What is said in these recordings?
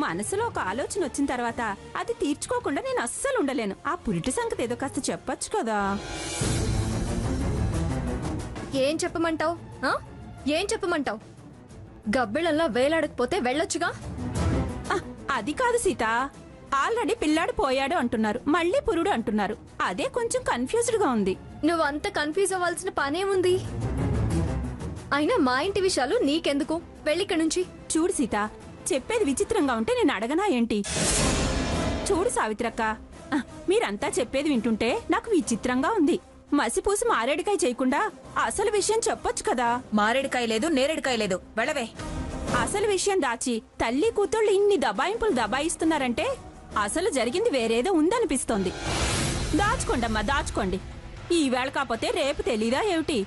మనసులో ఒక ఆలోచన వచ్చిన తర్వాత అది తీర్చుకోకుండా నేను అస్సలు ఉండలేను. ఆ పురిటి సంగతి ఏదో కాస్త చెప్పొచ్చు కదా. ఏం చెప్పమంటావు? ఏం చెప్పమంటావు? గబ్బిళ్ళంలా వేలాడకపోతే వెళ్ళొచ్చుగా. అది కాదు సీత, ఆల్రెడీ పిల్లాడు పోయాడు అంటున్నారు, మళ్ళీ పురుడు అంటున్నారు. అదే కొంచెం కన్ఫ్యూజ్డ్ గా ఉంది. నువ్వంత కన్ఫ్యూజ్ అవ్వాల్సిన పనేముంది? అయినా మా ఇంటి విషయాలు నీకెందుకు? వెళ్ళిక్కడి నుంచి. చూడు సీత, చెప్పేది విచిత్రంగా ఉంటే నేను అడగనా ఏంటి? చూడు సావిత్రక్క, మీరంతా చెప్పేది వింటుంటే నాకు విచిత్రంగా ఉంది. మసిపూసి మారేడుకాయ చేయకుండా అసలు విషయం చెప్పొచ్చు కదా. మారేడుకాయ లేదు, నేరేడుకాయ లేదు, వెళ్ళవే. అసలు విషయం దాచి తల్లి కూతుళ్ళు ఇన్ని దబాయింపులు దబాయిస్తున్నారంటే అసలు జరిగింది వేరేదో ఉందనిపిస్తోంది. దాచుకోండమ్మా, దాచుకోండి. ఈవేళ కాకపోతే రేపు తెలీదా ఏమిటి?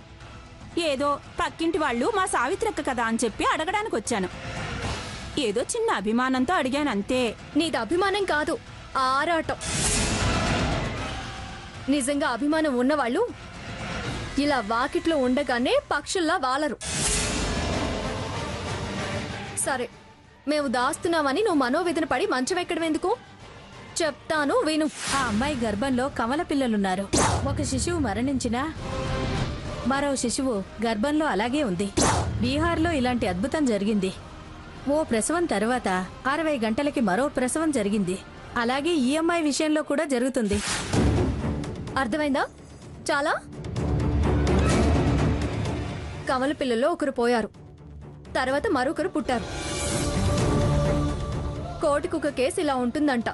ఏదో పక్కింటి వాళ్ళు మా సావిత్రక్క కదా అని చెప్పి అడగడానికి వచ్చాను. ఏదో చిన్న అభిమానంతో అడిగానంతే. నీది అభిమానం కాదు, ఆరాటం. నిజంగా అభిమానం ఉన్నవాళ్ళు ఇలా వాకిట్లో ఉండగానే పక్షుల్లా వాలరు. సరే, మేము దాస్తున్నామని నువ్వు మనోవేదన పడి మంచం ఎక్కడం ఎందుకు? చెప్తాను విను. ఆ అమ్మాయి గర్భంలో కమల పిల్లలున్నారు. ఒక శిశువు మరణించినా మరో శిశువు గర్భంలో అలాగే ఉంది. బీహార్లో ఇలాంటి అద్భుతం జరిగింది. ఓ ప్రసవం తర్వాత 60 గంటలకి మరో ప్రసవం జరిగింది. అలాగే ఈ అమ్మాయి విషయంలో కూడా జరుగుతుంది. అర్థమైందా? చాలా. కమల పిల్లల్లో ఒకరు పోయారు, తర్వాత మరొకరు పుట్టారు. కోటికొక కేసు ఇలా ఉంటుందంట.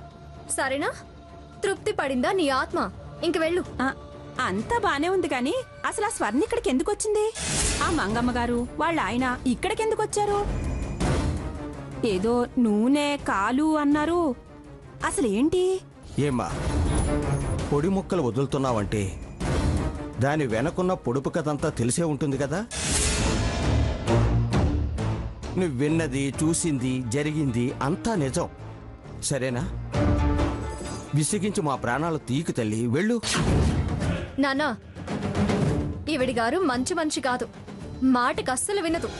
సరేనా? తృప్తి పడిందా నీ ఆత్మ? ఇంక వెళ్ళు. అంతా బానే ఉంది కానీ అసలు ఆ స్వర్ణ ఇక్కడికి ఎందుకు వచ్చింది? ఆ మంగమ్మ గారు వాళ్ళ ఆయన ఇక్కడికి ఎందుకు వచ్చారు? ఏదో నూనె కాలు అన్నారు, అసలేంటి? ఏమ్మా పొడి ముక్కలు వదులుతున్నావంటే దాని వెనకున్న పొడుపు కథంతా తెలిసే ఉంటుంది కదా. నువ్వు విన్నది, చూసింది, జరిగింది అంతా నిజం, సరేనా? విసిగించి మా ప్రాణాలు తీకు తల్లి, వెళ్ళు. నానా, ఈవిడి గారు మంచి మనిషి కాదు, మాటకు అస్సలు వినదు.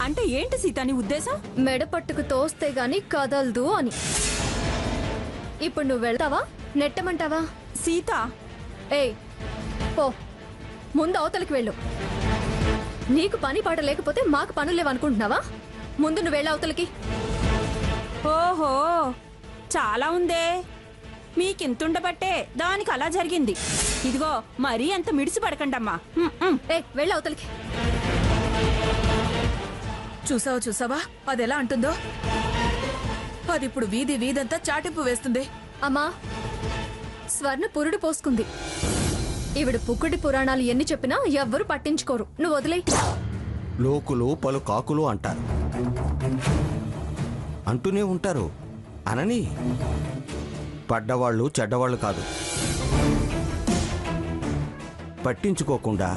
అంటే ఏంటి సీత నీ ఉద్దేశం? మెడ పట్టుకు తోస్తే గాని కదలదు అని. ఇప్పుడు నువ్వు వెళ్తావా, నెట్టమంటావా? సీత, ఏయ్ పో, ముందు అవతలికి వెళ్ళు. నీకు పని పాట లేకపోతే మాకు పనులు లేవనుకుంటున్నావా? ముందు నువ్వు వెళ్ళ అవతలికి. ఓహో, చాలా ఉందే. మీకింతుండబట్టే దానికి అలా జరిగింది. ఇదిగో మరీ అంత మిడిసి పడకండమ్మా. వెళ్ళ అవతలికి. చూసావా అదెలా అంటుందో? అది ఇప్పుడు వీధి వీధంతా చాటింపు వేస్తుంది. అమ్మా, స్వర్ణ పురుడు పోసుకుంది. ఈవిడ పుక్కుడి పురాణాలు ఎన్ని చెప్పినా ఎవ్వరూ పట్టించుకోరు. నువ్వు వదిలే. లోకులు పలు కాకులు అంటారు, అంటూనే ఉంటారు. అనని పడ్డవాళ్ళు చెడ్డవాళ్ళు కాదు. పట్టించుకోకుండా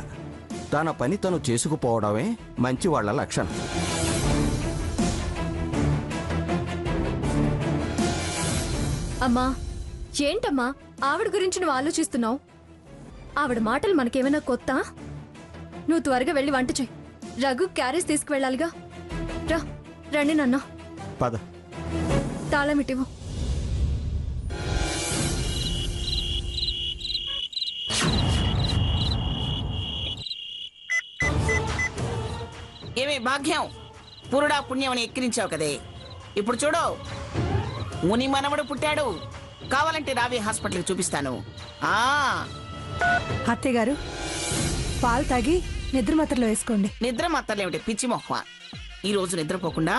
తన పని తను చేసుకుపోవడమే మంచి వాళ్ళ లక్షణం. అమ్మా, ఏంటమ్మా ఆవిడ గురించి నువ్వు ఆలోచిస్తున్నావు? ఆవిడ మాటలు మనకేమైనా కొత్త? నువ్వు త్వరగా వెళ్ళి వంట చెయ్యి. రఘు క్యారేజ్ తీసుకువెళ్ళాలిగా. రండి నాన్న. పద. తాళమిటివు. ఏమే భాగ్యం, పురుడా పుణ్యం అని ఎక్కిరించావు కదే. ఇప్పుడు చూడు, ముని మనవడు పుట్టాడు. కావాలంటే రావే, హాస్పిటల్కి చూపిస్తాను. అత్తయ్య గారు, పాలు తాగి నిద్ర మాత్రలో వేసుకోండి. నిద్ర మాత్రలేమిటి పిచ్చి మొహ? ఈ రోజు నిద్రపోకుండా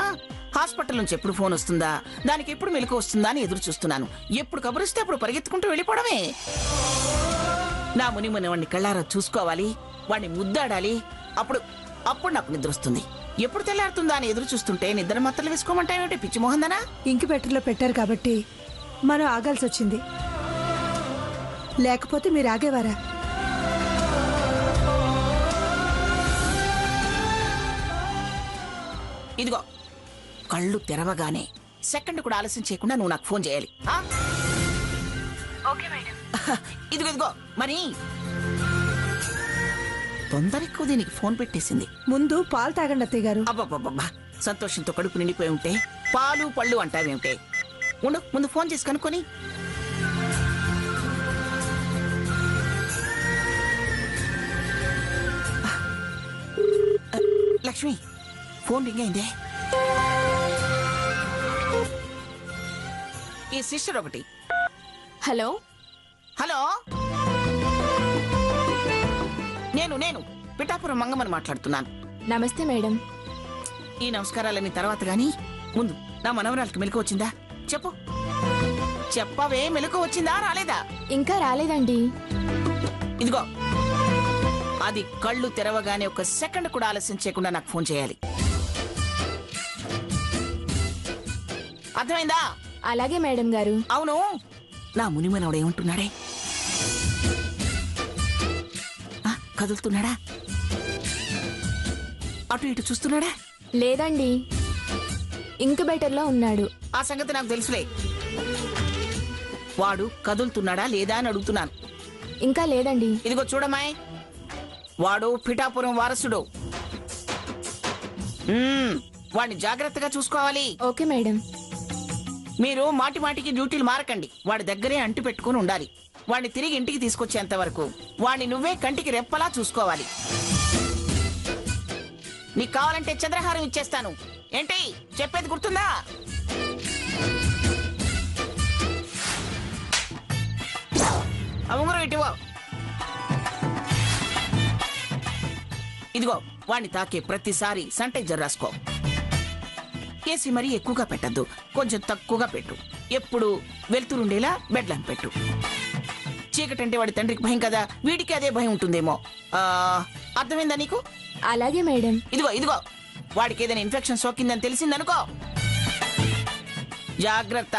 హాస్పిటల్ నుంచి ఎప్పుడు ఫోన్ వస్తుందా, దానికి ఎప్పుడు మెలకు వస్తుందా అని ఎదురు చూస్తున్నాను. ఎప్పుడు కబురిస్తే అప్పుడు పరిగెత్తుకుంటూ వెళ్ళిపోవడమే. నా ముని మనవాడిని కళ్ళారా చూసుకోవాలి, వాడిని ముద్దాడాలి. అప్పుడు అప్పుడు నాకు నిద్ర వస్తుంది. ఎప్పుడు తెల్లారుతుందా అని ఎదురు చూస్తుంటే నిద్ర మాత్రలు వేసుకోమంటావేమిటి పిచ్చి మొహందనా? ఇంక్యుబేటర్లో పెట్టారు కాబట్టి మనం ఆగాల్సి వచ్చింది, లేకపోతే మీరు ఆగేవారా? ఇదిగో, కళ్ళు తెరవగానే సెకండ్ కూడా ఆలస్యం చేయకుండా నువ్వు నాకు ఫోన్ చేయాలి. ఇదిగో ఇదిగో, మరి తొందర ఎక్కువ దీనికి ఫోన్ పెట్టేసింది. ముందు పాలు తాగండి అత్తయ్య గారు. అబ్బబ్బబ్బా, సంతోషంతో కడుపు నిండిపోయి ఉంటే పాలు పళ్ళు అంటావేమిటే? ఉండు, ముందు ఫోన్ చేసి కనుక్కొని. లక్ష్మి, ఫోన్ రింగ్ అయిందే. ఈ సిస్టర్ ఒకటి. హలో హలో, నేను పిఠాపురం మంగమ్మని మాట్లాడుతున్నాను. నమస్తే మేడం. ఈ నమస్కారాలన్నీ తర్వాత గాని ముందు నా మనవరాలకి మెలకు వచ్చిందా చెప్పు. చెప్పవే, మెలకు వచ్చిందా రాలేదా? ఇంకా రాలేదండి. ఇదిగో, అది కళ్ళు తెరవగానే ఒక సెకండ్ కూడా ఆలస్యం చేయకుండా నాకు ఫోన్ చేయాలి. అర్థమైందా? అలాగే మేడం గారు. అవును, నా మునిమనోడు ఏమంటున్నాడే? కదులుతున్నాడా? అటు ఇటు చూస్తున్నాడా? లేదండి, ఇంక్యుబేటర్లో ఉన్నాడు. ఆ సంగతి నాకు తెలుసులే. వాడు కదులుతున్నాడా లేదా అని అడుగుతున్నాను. ఇంకా లేదండి. ఇదిగో చూడమ్మాయ్, వాడు పిఠాపురం వారసుడు. వాడిని జాగ్రత్తగా చూసుకోవాలి. Okay madam. మీరు మాటి మాటికి డ్యూటీలు మారకండి. వాడి దగ్గరే అంటి పెట్టుకుని ఉండాలి. వాడిని తిరిగి ఇంటికి తీసుకొచ్చేంత వరకు వాడిని నువ్వే కంటికి రెప్పలా చూసుకోవాలి. నీకు కావాలంటే చంద్రహారం ఇచ్చేస్తాను. ఏంటి చెప్పేది గుర్తుందా? ఉంగరం ఇటువో. ఇదిగో, వాడిని తాకే ప్రతిసారి శానిటైజర్ రాసుకో. కేసి మరీ ఎక్కువగా పెట్టద్దు, కొంచెం తక్కువగా పెట్టు. ఎప్పుడు వెళ్తురుండేలా బెడ్ ల్యాంప్ పెట్టు. చీకటంటే వాడి తండ్రికి భయం కదా, వీడికి అదే భయం ఉంటుందేమో. అర్థమైందా నీకు? అలాగే మేడం. ఇదిగో వాడికి ఏదైనా ఇన్ఫెక్షన్ సోకిందని తెలిసిందనుకో, జాగ్రత్త.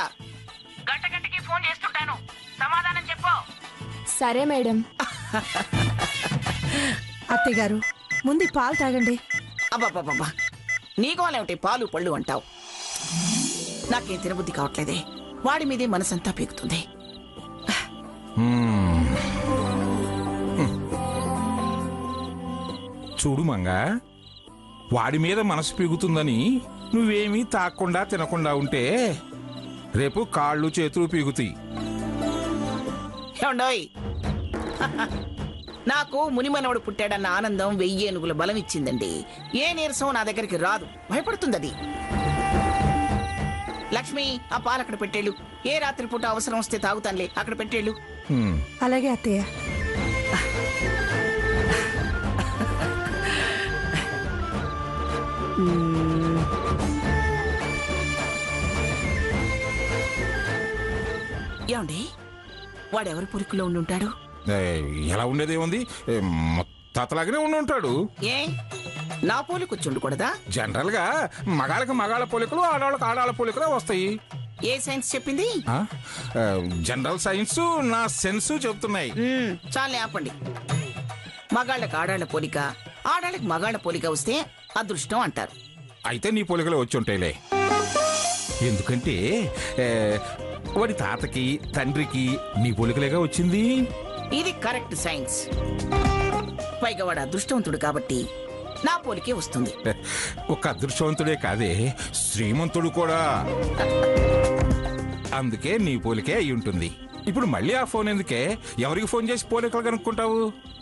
గంటకి ఫోన్ చేస్తుంటాను, సమాధానం చెప్పు. సరే మేడం. అత్తయ్య గారు, ముందు పాలు తాగండి. అబ్బాబ్బాబ్బా, నీకు వాళ్ళేమిటి పాలు పళ్ళు అంటావు? నాకేం తినబుద్ధి కావట్లేదే. వాడి మీదే మనసంతా పీకుతుంది. చూడు మంగా, వాడి మీద మనసు పీగుతుందని నువ్వేమీ తాకుండా తినకుండా ఉంటే రేపు కాళ్ళు చేతులు పీగుతాయి. ఏమండోయ్, నాకు మునిమనవడు పుట్టాడన్న ఆనందం 1000 ఏనుగుల బలం ఇచ్చిందండి. ఏ నీరసం నా దగ్గరికి రాదు, భయపడుతుంది అది. లక్ష్మి, ఆ పాలు అక్కడ పెట్టేళ్ళు. ఏ రాత్రిపూట అవసరం వస్తే తాగుతానులే, అక్కడ పెట్టేళ్ళు. అలాగే అత్తయ్య. ఏమండి, వాడెవరి పొరుకులో ఉండి ఉంటాడు? ఎలా ఉండేదేముంది, తాతలాగానే ఉండి ఉంటాడు. ఏ, నా పోలికి వచ్చి ఉండకూడదా? జనరల్ గా మగాళ్ళకి మగాళ్ళ పోలికలు, ఆడవాళ్ళకి ఆడవాళ్ళ పోలికలే వస్తాయి. ఏ సైన్స్ చెప్పింది? జనరల్ సైన్స్ నా సెన్స్ చెప్తున్నాయి. చాలే ఆపండి. మగాళ్ళకి ఆడాళ్ల పోలిక, ఆడాళ్ళకి మగాళ్ళ పోలిక వస్తే అదృష్టం అంటారు. అయితే నీ పోలికలే వచ్చి ఉంటాయిలే. ఎందుకంటే వాడి తాతకి తండ్రికి నీ పోలికలేగా వచ్చింది. ఇది కరెక్ట్ సైన్స్. పైగా వాడు అదృష్టవంతుడు కాబట్టి నా పోలికే వస్తుంది. ఒక అదృష్టవంతుడే కాదే, శ్రీమంతుడు కూడా. అందుకే నీ పోలికే అయి ఉంటుంది. ఇప్పుడు మళ్ళీ ఆ ఫోన్ ఎందుకే? ఎవరికి ఫోన్ చేసి పోలికలు కనుక్కుంటావు?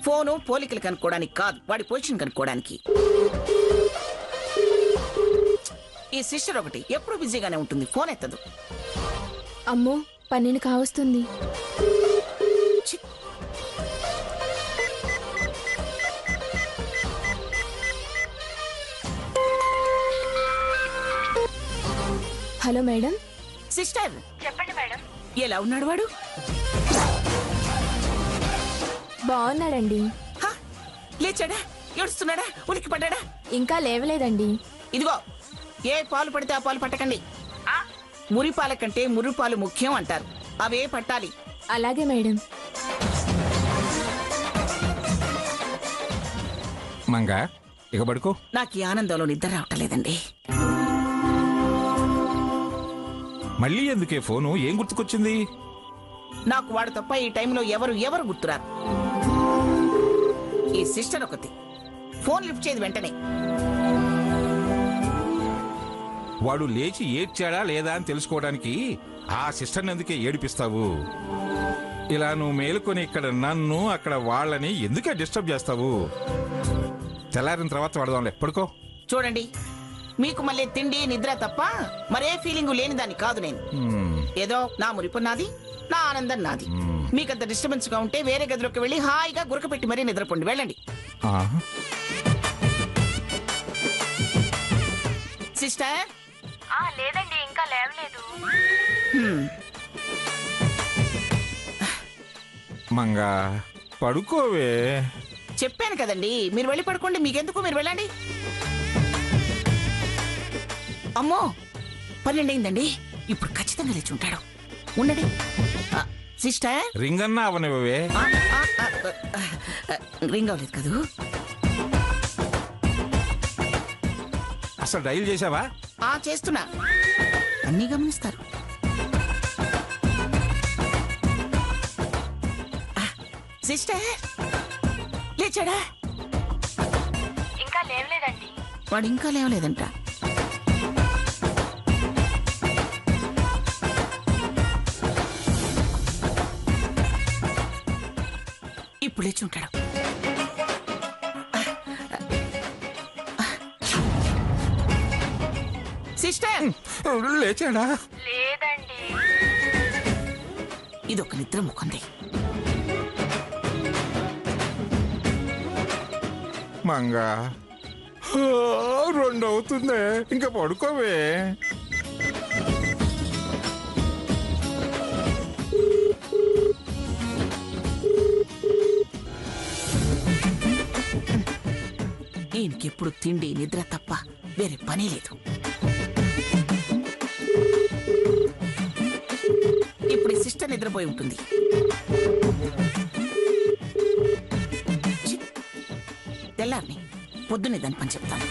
ఫోను పోలికలు కనుక్కోవడానికి కాదు, వాడి పొజిషన్ కనుక్కోవడానికి. ఈ సిస్టర్ ఒకటి ఎప్పుడు బిజీగానే ఉంటుంది, ఫోన్ ఎత్తదు. అమ్మో, 12 కావస్తుంది. Hello madam. సిస్టర్ చెప్పండి మేడం. ఎలా ఉన్నాడు వాడు? బాగున్నాడండి. లేచాడా? ఏడుస్తున్నాడా? ఉలికి పడ్డాడా? ఇంకా లేవలేదండి. ఇదిగో, ఏ పాలు పడితే ఆ పాలు పట్టకండి. మురిపాల కంటే ముర్రుపాలు ముఖ్యం అంటారు, అవే పట్టాలి. అలాగే మేడం. మంగా, ఇక పడుకో. నాకు ఈ ఆనందంలో నిద్ర రావట్లేదండి. మళ్ళీ ఎందుకే ఫోను? ఏం గుర్తుకొచ్చింది? నాకు వాడు తప్ప ఈ టైంలో ఎవరు గుర్తురారు. ఈ సిస్టర్ ఒకటి ఫోన్ లిఫ్ట్ చేయదు వెంటనే. వాడు లేచి ఏడ్చాడా లేదా అని తెలుసుకోవడానికి ఆ సిస్టర్ని ఎందుకే ఏడిపిస్తావు? ఇలా నువ్వు మేలుకొని ఇక్కడ నన్ను అక్కడ వాళ్ళని ఎందుకే డిస్టర్బ్ చేస్తావు? తెల్లారిన తర్వాత వాడదాంలే, పడుకో. చూడండి, మీకు మళ్ళీ తిండి నిద్ర తప్ప మరే ఫీలింగ్ లేని దాన్ని కాదు నేను. ఏదో నా మురిపు నాది, నా ఆనందం నాది. మీకంత డిస్టర్బెన్స్ గా ఉంటే వేరే గదిలోకి వెళ్ళి హాయిగా గురక పెట్టి మరీ నిద్రపోండి. వెళ్ళండి. సిస్టర్. లేదండి, ఇంకా లేవలేదు. మంగా పడుకోవే. చెప్పాను కదండి, మీరు వెళ్ళి పడుకోండి. మీకెందుకు, మీరు వెళ్ళండి. అమ్మో, 12 అయిందండి. ఇప్పుడు ఖచ్చితంగా లేచి ఉంటాడు. ఉండండి. సిస్టర్, రింగ్ అన్నా అవనివే. రింగ్ అవ్వలేదు కదూ. అసలు డైల్ చేసావా? చేస్తున్నా. అన్నీ గమనిస్తారు. సిస్టర్ లేచాడా? ఇంకా లేవలేదండి. వాడు ఇంకా లేవలేదంట. ఇప్పుడు లేచి ఉంటాడు. సిస్టర్ లేచాడా? లేదండి. ఇదొక నిద్ర ముఖంది. మంగా 2 అవుతుందే, ఇంకా పడుకోవే. ఈయనకెప్పుడు తిండి నిద్ర తప్ప వేరే పని లేదు. ఇప్పుడు ఈ సిస్టర్ నిద్రపోయి ఉంటుంది. తెల్లారిని పొద్దున్నే దాని పని చెప్తాను.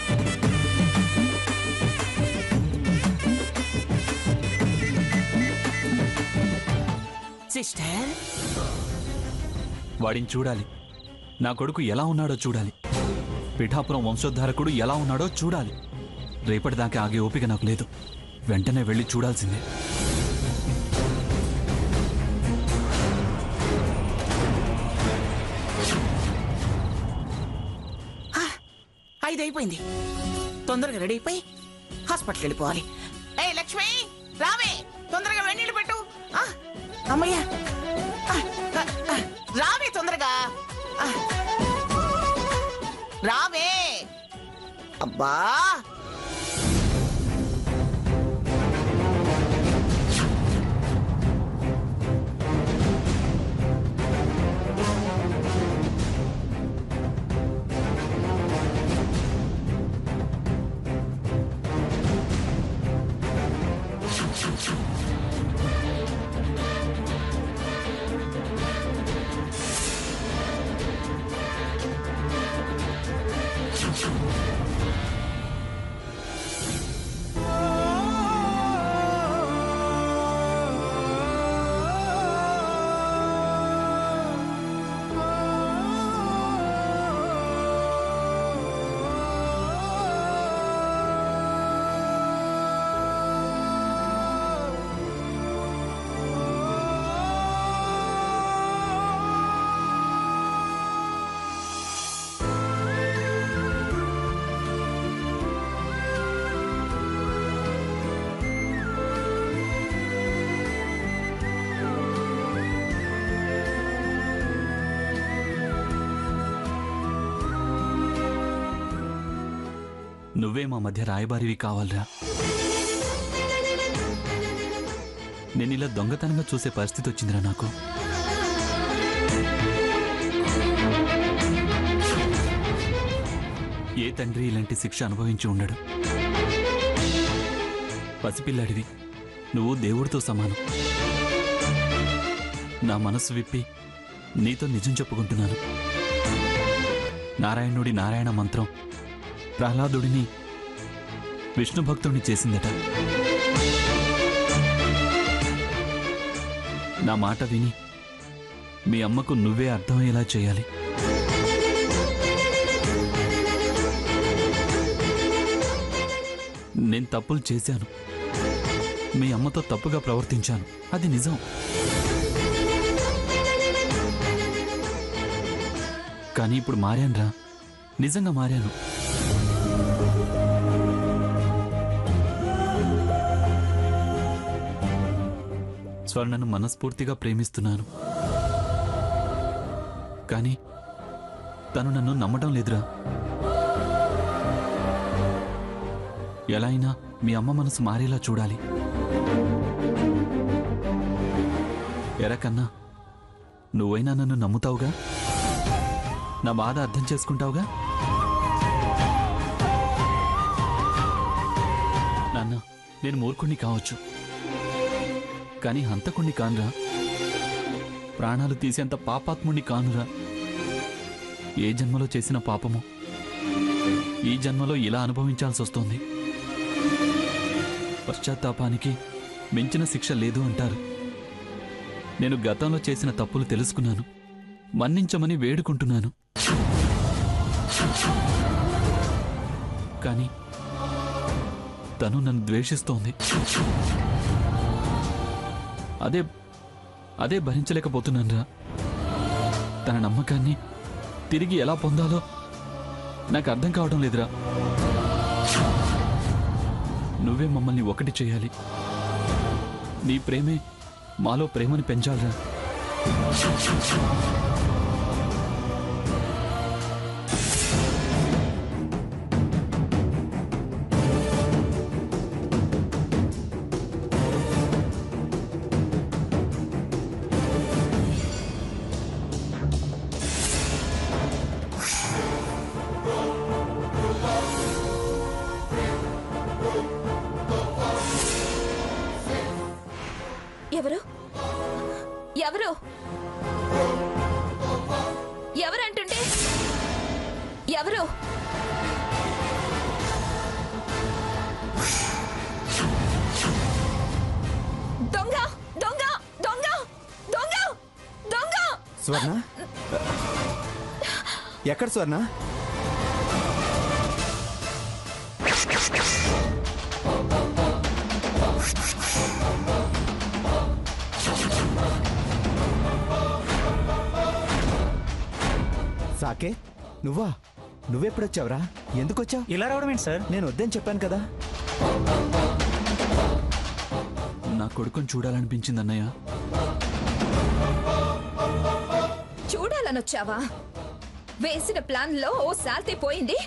సిస్టర్, వాడిని చూడాలి. నా కొడుకు ఎలా ఉన్నాడో చూడాలి. పిఠాపురం వంశోద్ధారకుడు ఎలా ఉన్నాడో చూడాలి. రేపటిదాకా ఆగే ఓపిక నాకు లేదు. వెంటనే వెళ్ళి చూడాల్సిందే. ఐదు అయిపోయింది. తొందరగా రెడీ అయిపోయి హాస్పిటల్ వెళ్ళిపోవాలి. ఏ లక్ష్మి, రావే, తొందరగా వెన్నీళ్ళు పెట్టు. అమ్మయ్యా, రావే తొందరగా, రావే. అబ్బా, నువ్వే మా మధ్య రాయబారివి కావాలరా. నేను ఇలా దొంగతనంగా చూసే పరిస్థితి వచ్చిందిరా నాకు. ఏ తండ్రి ఇలాంటి శిక్ష అనుభవించి ఉండడు. పసిపిల్లాడివి, నువ్వు దేవుడితో సమానం. నా మనసు విప్పి నీతో నిజం చెప్పుకుంటున్నాను. నారాయణుడి నారాయణ మంత్రం ప్రహ్లాదుడిని విష్ణు భక్తుడిని చేసిందట. నా మాట విని మీ అమ్మకు నువ్వే అర్థమయ్యేలా చేయాలి. నేను తప్పులు చేశాను, మీ అమ్మతో తప్పుగా ప్రవర్తించాను, అది నిజం. కానీ ఇప్పుడు మారానురా, నిజంగా మారాను. స్వర్ణను మనస్ఫూర్తిగా ప్రేమిస్తున్నాను, కానీ తను నన్ను నమ్మటం లేదురా. ఎలా అయినా మీ అమ్మ మనసు మారేలా చూడాలి. ఎరా కన్నా, నువ్వైనా నన్ను నమ్ముతావుగా? నా బాధ అర్థం చేసుకుంటావుగా? నాన్న, నేను మూర్ఖుణ్ణి కావచ్చు, కానీ హంతకుణ్ణి కానురా. ప్రాణాలు తీసేంత పాపాత్ముణ్ణి కానురా. ఏ జన్మలో చేసిన పాపమో ఈ జన్మలో ఇలా అనుభవించాల్సి వస్తోంది. పశ్చాత్తాపానికి మించిన శిక్ష లేదు అంటారు. నేను గతంలో చేసిన తప్పులు తెలుసుకున్నాను, మన్నించమని వేడుకుంటున్నాను. కానీ తను నన్ను ద్వేషిస్తోంది. అదే భరించలేకపోతున్నానురా. తన నమ్మకాన్ని తిరిగి ఎలా పొందాలో నాకు అర్థం కావడం లేదురా. నువ్వే మమ్మల్ని ఒకటి చేయాలి. నీ ప్రేమే మాలో ప్రేమని పెంచాలిరా. ఎవరు ఎవరు ఎవరంటుండే? ఎవరు? దొంగ దొంగ దొంగ దొంగ దొంగ! స్వర్ణ, ఎక్కడ స్వర్ణ? సాకే, నువ్వా? నువ్వెప్పుడొచ్చావురా? ఎందుకొచ్చావు? ఇలా రావడం ఏంటి సార్? నేను వద్దని చెప్పాను కదా. నా కొడుకుని చూడాలనిపించింది అన్నయ్య. చూడాలనొచ్చావా? వేసిన ప్లాన్ లో ఓ సాల్తే పోయింది,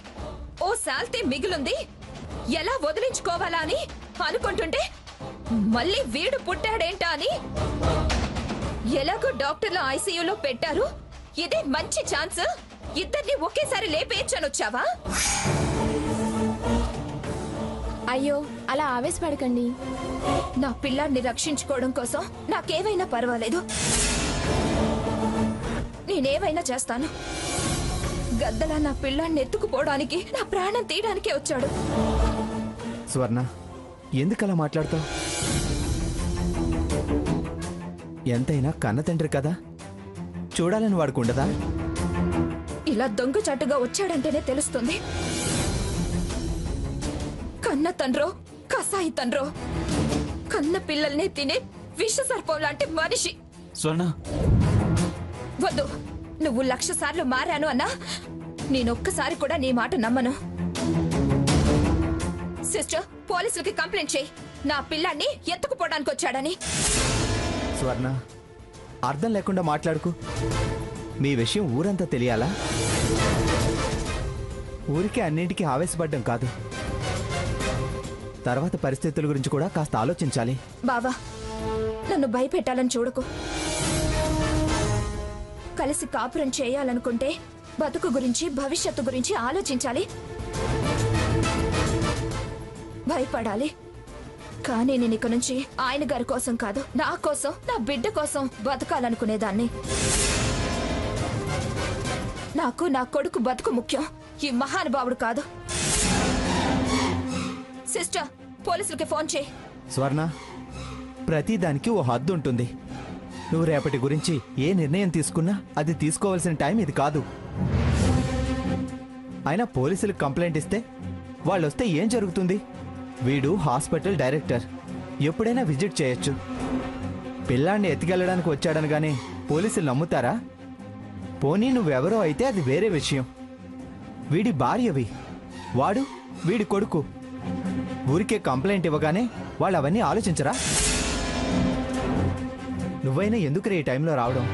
ఓ సాల్తే మిగిలింది. ఎలా వదిలించుకోవాలా అని అనుకుంటుంటే మళ్ళీ వీడు పుట్టాడేంటా అని. ఎలాగో డాక్టర్లు ఐసీయూలో పెట్టారు, ఇదే మంచి ఛాన్స్. ఇద్దరిని ఒకేసారి లేపేయచ్చనొచ్చావా? అయ్యో, అలా ఆవేశపడకండి. నా పిల్లాన్ని రక్షించుకోవడం కోసం నాకేమైనా పర్వాలేదు, నేనేమైనా చేస్తాను. గద్దలా నా పిల్లాన్ని ఎత్తుకుపోవడానికి, నా ప్రాణం తీయడానికే వచ్చాడు. స్వర్ణ, ఎందుకలా మాట్లాడతావు? ఎంతైనా కన్న తండ్రి కదా, చూడాలని వాడుకుండదా? ఇలా దొంగచాటుగా వచ్చాడంటేనే తెలుస్తుంది. కన్న తండ్రో కసాయి తండ్రో, కన్న పిల్లల్ని తినే విష సర్పం లాంటి మనిషి. స్వర్ణ, వద్దు. నువ్వు 1,00,000 సార్లు మారాను అన్నా నేనొక్కసారి కూడా నీ మాట నమ్మను. సిస్టర్, పోలీసులకి కంప్లైంట్ చేయి, నా పిల్లాన్ని ఎత్తుకుపోవడానికి వచ్చాడని. స్వర్ణ, అర్థం లేకుండా మాట్లాడుకు. మీ విషయం ఊరంతా తెలియాలా? ఊరికే అన్నింటికీ ఆవేశపడ్డం కాదు, తర్వాత పరిస్థితుల గురించి కూడా కాస్త ఆలోచించాలి. బావా, నన్ను భయపెట్టాలని చూడకు. కలిసి కాపురం చేయాలనుకుంటే బతుకు గురించి, భవిష్యత్తు గురించి ఆలోచించాలి, భయపడాలి. కానీ నేను ఇక నుంచి ఆయన గారి కోసం కాదు, నా కోసం, నా బిడ్డ కోసం బతకాలనుకునేదాన్ని. నాకు నా కొడుకు బతుకు ముఖ్యం, ఈ మహానుభావుడు కాదు. సిస్టర్, పోలీసులకి ఫోన్ చేయి. స్వర్ణ, ప్రతిదానికి ఓ హద్దు ఉంటుంది. నువ్వు రేపటి గురించి ఏ నిర్ణయం తీసుకున్నా అది తీసుకోవాల్సిన టైం ఇది కాదు. అయినా పోలీసులకు కంప్లైంట్ ఇస్తే వాళ్ళొస్తే ఏం జరుగుతుంది? వీడు హాస్పిటల్ డైరెక్టర్, ఎప్పుడైనా విజిట్ చేయొచ్చు. పిల్లాన్ని ఎత్తుకెళ్ళడానికి వచ్చాడనగానే పోలీసులు నమ్ముతారా? పోనీ నువ్వెవరో అయితే అది వేరే విషయం. వీడి భార్యవి, వాడు వీడి కొడుకు. ఊరికే కంప్లైంట్ ఇవ్వగానే వాళ్ళు అవన్నీ ఆలోచించరా? నువ్వైనా ఎందుకు ఈ టైంలో రావడం?